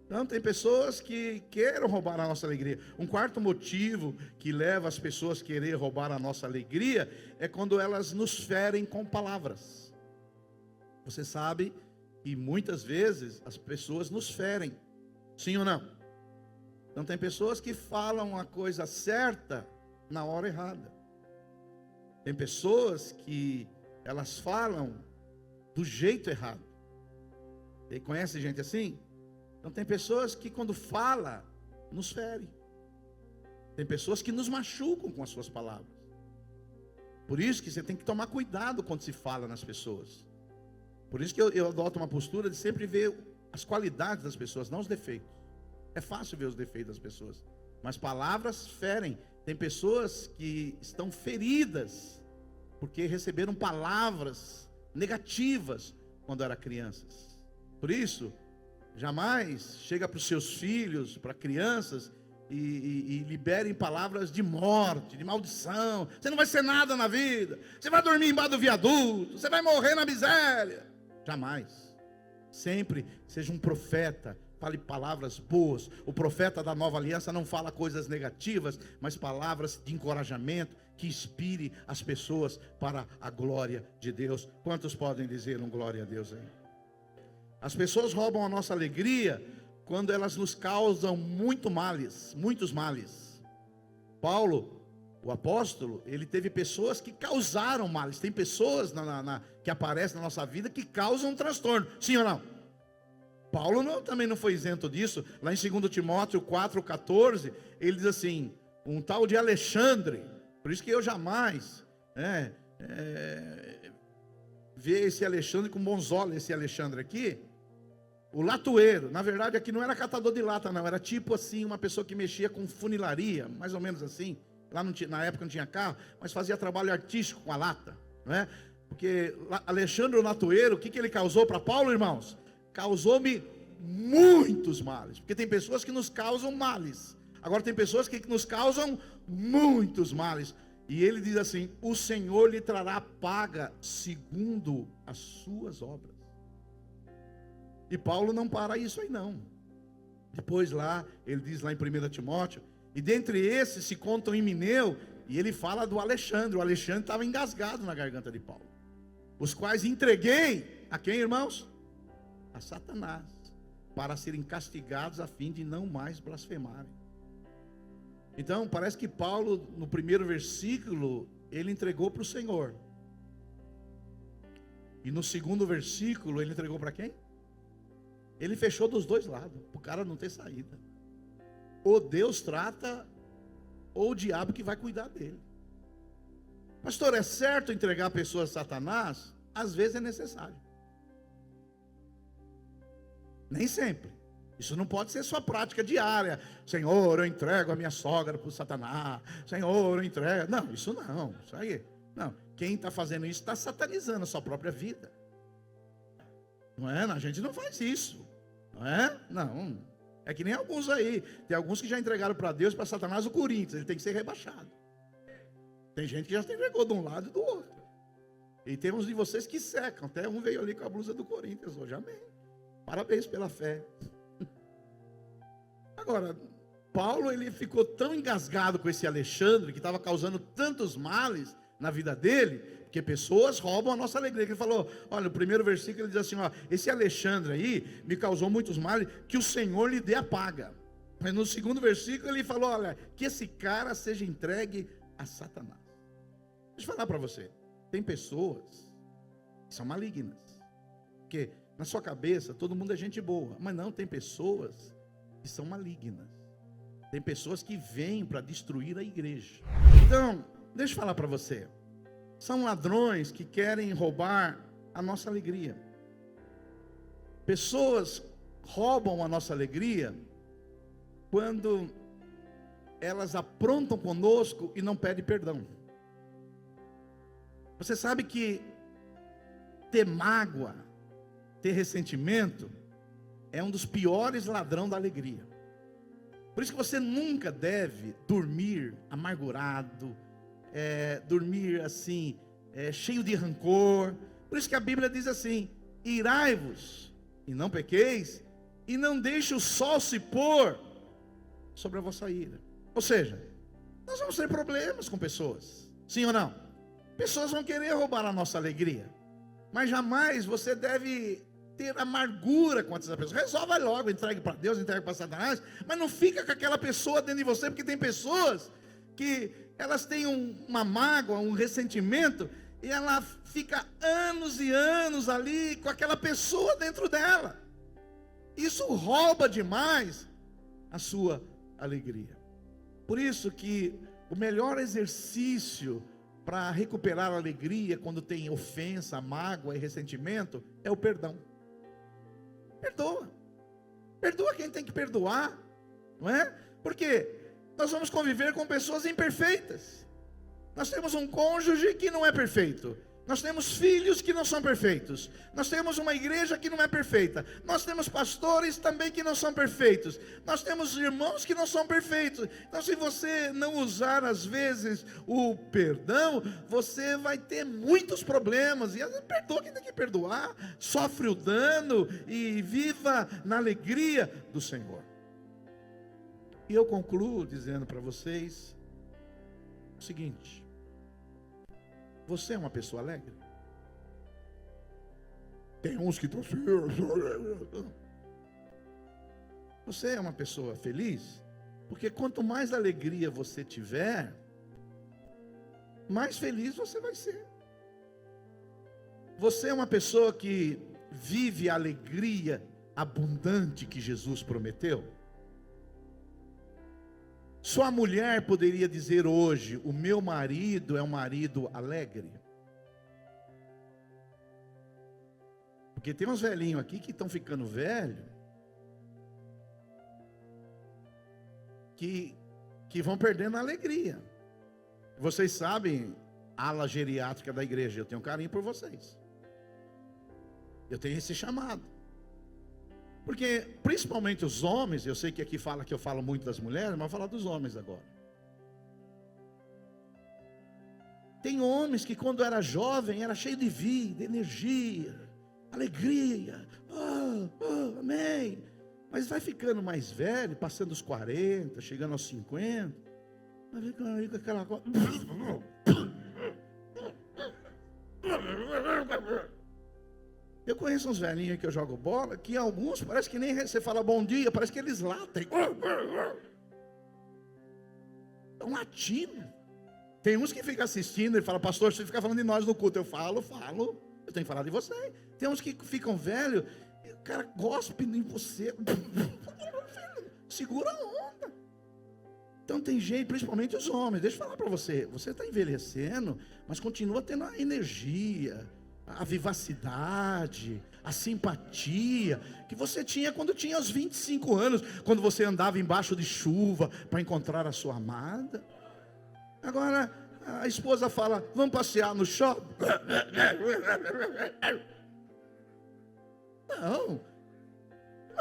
Então tem pessoas que querem roubar a nossa alegria. Um quarto motivo que leva as pessoas a querer roubar a nossa alegria é quando elas nos ferem com palavras. Você sabe que muitas vezes as pessoas nos ferem, sim ou não? Então tem pessoas que falam a coisa certa na hora errada. Tem pessoas que elas falam do jeito errado. Você conhece gente assim? Então tem pessoas que quando fala, nos fere. Tem pessoas que nos machucam com as suas palavras. Por isso que você tem que tomar cuidado quando se fala nas pessoas. Por isso que eu adoto uma postura de sempre ver as qualidades das pessoas, não os defeitos. É fácil ver os defeitos das pessoas, mas palavras ferem. Tem pessoas que estão feridas porque receberam palavras negativas quando eram crianças. Por isso, jamais chega para os seus filhos, para crianças, e liberem palavras de morte, de maldição. Você não vai ser nada na vida, você vai dormir embaixo do viaduto, você vai morrer na miséria. Jamais. Sempre seja um profeta, fale palavras boas. O profeta da nova aliança não fala coisas negativas, mas palavras de encorajamento que inspire as pessoas para a glória de Deus. Quantos podem dizer um glória a Deus aí? As pessoas roubam a nossa alegria quando elas nos causam muitos males. Paulo, o apóstolo, ele teve pessoas que causaram males. Tem pessoas que aparecem na nossa vida que causam transtorno. Sim ou não? Paulo também não foi isento disso. Lá em 2 Timóteo 4,14, ele diz assim: um tal de Alexandre. Por isso que eu jamais ver esse Alexandre com bons olhos, esse Alexandre aqui. O latoeiro, na verdade aqui não era catador de lata não, era tipo assim, uma pessoa que mexia com funilaria, mais ou menos assim. Lá na época não tinha carro, mas fazia trabalho artístico com a lata, não é? Porque Alexandre o latoeiro, o que ele causou para Paulo, irmãos? Causou-me muitos males, porque tem pessoas que nos causam males, agora tem pessoas que nos causam muitos males, e ele diz assim: o Senhor lhe trará paga segundo as suas obras. E Paulo não para isso aí não. Depois lá, ele diz lá em 1 Timóteo, e dentre esses se contam Himeneu, e ele fala do Alexandre. O Alexandre estava engasgado na garganta de Paulo, os quais entreguei a quem, irmãos? A Satanás, para serem castigados a fim de não mais blasfemarem. Então parece que Paulo, no primeiro versículo, ele entregou para o Senhor, e no segundo versículo ele entregou para quem? Ele fechou dos dois lados, para o cara não ter saída. Ou Deus trata, ou o diabo que vai cuidar dele. Pastor, é certo entregar a pessoa a Satanás? Às vezes é necessário. Nem sempre. Isso não pode ser sua prática diária. Senhor, eu entrego a minha sogra para o Satanás. Senhor, eu entrego. Não, isso não. Isso aí. Não. Quem está fazendo isso está satanizando a sua própria vida. Não é? A gente não faz isso. Não é? Não. É que nem alguns aí. Tem alguns que já entregaram para Deus, para Satanás, o Corinthians. Ele tem que ser rebaixado. Tem gente que já se entregou de um lado e do outro. E temos de vocês que secam. Até um veio ali com a blusa do Corinthians hoje. Amém. Parabéns pela fé. Agora, Paulo, ele ficou tão engasgado com esse Alexandre, que estava causando tantos males na vida dele, porque pessoas roubam a nossa alegria. Ele falou, olha, no primeiro versículo ele diz assim, ó, esse Alexandre aí me causou muitos males, que o Senhor lhe dê a paga. Mas no segundo versículo ele falou, olha, que esse cara seja entregue a Satanás. Deixa eu falar para você, tem pessoas que são malignas, porque na sua cabeça todo mundo é gente boa, mas não, tem pessoas que são malignas, tem pessoas que vêm para destruir a igreja. Então, deixa eu falar para você, são ladrões que querem roubar a nossa alegria. Pessoas roubam a nossa alegria quando elas aprontam conosco e não pedem perdão. Você sabe que ter mágoa, ter ressentimento, é um dos piores ladrões da alegria. Por isso que você nunca deve dormir amargurado, dormir assim, cheio de rancor. Por isso que a Bíblia diz assim, irai-vos e não pequeis, e não deixe o sol se pôr sobre a vossa ira. Ou seja, nós vamos ter problemas com pessoas, sim ou não? Pessoas vão querer roubar a nossa alegria, mas jamais você deve ter amargura com essas pessoas. Resolva logo, entregue para Deus, entregue para Satanás, mas não fica com aquela pessoa dentro de você, porque tem pessoas que elas têm uma mágoa, um ressentimento, e ela fica anos e anos ali com aquela pessoa dentro dela. Isso rouba demais a sua alegria. Por isso que o melhor exercício para recuperar a alegria quando tem ofensa, mágoa e ressentimento é o perdão. Perdoa. Perdoa quem tem que perdoar, não é? Porque nós vamos conviver com pessoas imperfeitas. Nós temos um cônjuge que não é perfeito. Nós temos filhos que não são perfeitos. Nós temos uma igreja que não é perfeita. Nós temos pastores também que não são perfeitos. Nós temos irmãos que não são perfeitos. Então, se você não usar às vezes o perdão, você vai ter muitos problemas. E às vezes perdoa quem tem que perdoar, sofre o dano e viva na alegria do Senhor. E eu concluo dizendo para vocês o seguinte: você é uma pessoa alegre? Tem uns que estão assim. Você é uma pessoa feliz? Porque quanto mais alegria você tiver, mais feliz você vai ser. Você é uma pessoa que vive a alegria abundante que Jesus prometeu? Sua mulher poderia dizer hoje: o meu marido é um marido alegre? Porque tem uns velhinhos aqui que estão ficando velhos, que vão perdendo a alegria. Vocês sabem, a ala geriátrica da igreja, eu tenho carinho por vocês. Eu tenho esse chamado. Porque, principalmente os homens, eu sei que aqui fala que eu falo muito das mulheres, mas vou falar dos homens agora. Tem homens que quando era jovem, era cheio de vida, energia, alegria, amém. Mas vai ficando mais velho, passando os 40, chegando aos 50, vai ficando aí com aquela coisa. Eu conheço uns velhinhos que eu jogo bola, que alguns parece que nem você fala bom dia, parece que eles latem. Estão latindo. Tem uns que ficam assistindo e falam: pastor, você fica falando de nós no culto. Eu falo, eu tenho que falar de você. Tem uns que ficam velhos, e o cara gospe em você. Segura a onda. Então tem gente, principalmente os homens, deixa eu falar para você, você está envelhecendo, mas continua tendo a energia, a vivacidade, a simpatia que você tinha quando tinha os 25 anos, quando você andava embaixo de chuva para encontrar a sua amada. Agora a esposa fala: vamos passear no shopping?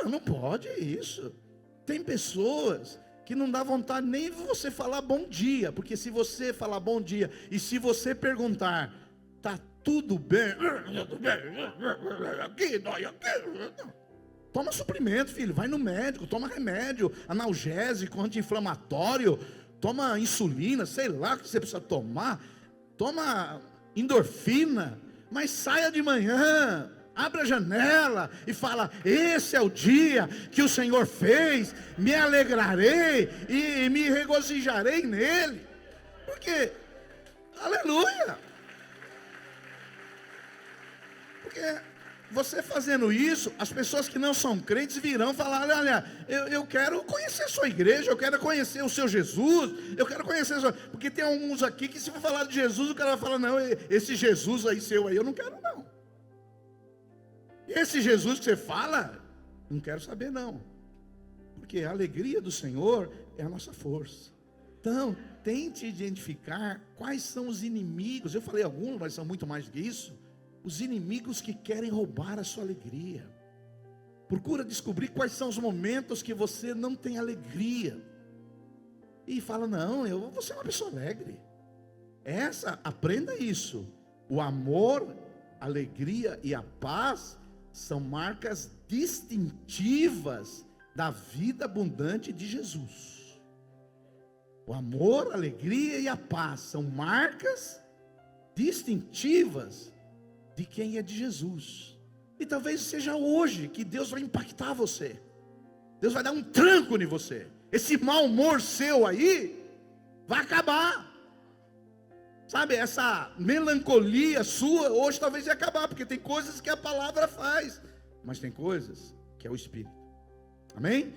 Não pode isso. Tem pessoas que não dá vontade nem de você falar bom dia, porque se você falar bom dia e se você perguntar: tá tudo bem? Aqui, dói aqui. Toma suprimento, filho, vai no médico, toma remédio analgésico, anti-inflamatório, toma insulina, sei lá o que você precisa tomar, toma endorfina, mas saia de manhã, abra a janela e fala: esse é o dia que o Senhor fez, me alegrarei e me regozijarei nele. Porque, aleluia. Porque você fazendo isso, as pessoas que não são crentes virão falar: olha, eu quero conhecer a sua igreja, eu quero conhecer o seu Jesus, eu quero conhecer a sua... Porque tem alguns aqui que se for falar de Jesus, o cara vai falar: não, esse Jesus aí seu aí, eu não quero não. Esse Jesus que você fala, não quero saber não. Porque a alegria do Senhor é a nossa força. Então, tente identificar quais são os inimigos. Eu falei alguns, mas são muito mais do que isso. Os inimigos que querem roubar a sua alegria. Procura descobrir quais são os momentos que você não tem alegria. E fala: não, eu vou ser uma pessoa alegre. Aprenda isso. O amor, a alegria e a paz são marcas distintivas da vida abundante de Jesus. O amor, a alegria e a paz são marcas distintivas de quem é de Jesus. E talvez seja hoje que Deus vai impactar você. Deus vai dar um tranco em você. Esse mau humor seu aí vai acabar. Sabe, essa melancolia sua, hoje talvez ia acabar, porque tem coisas que a palavra faz, mas tem coisas que é o Espírito. Amém?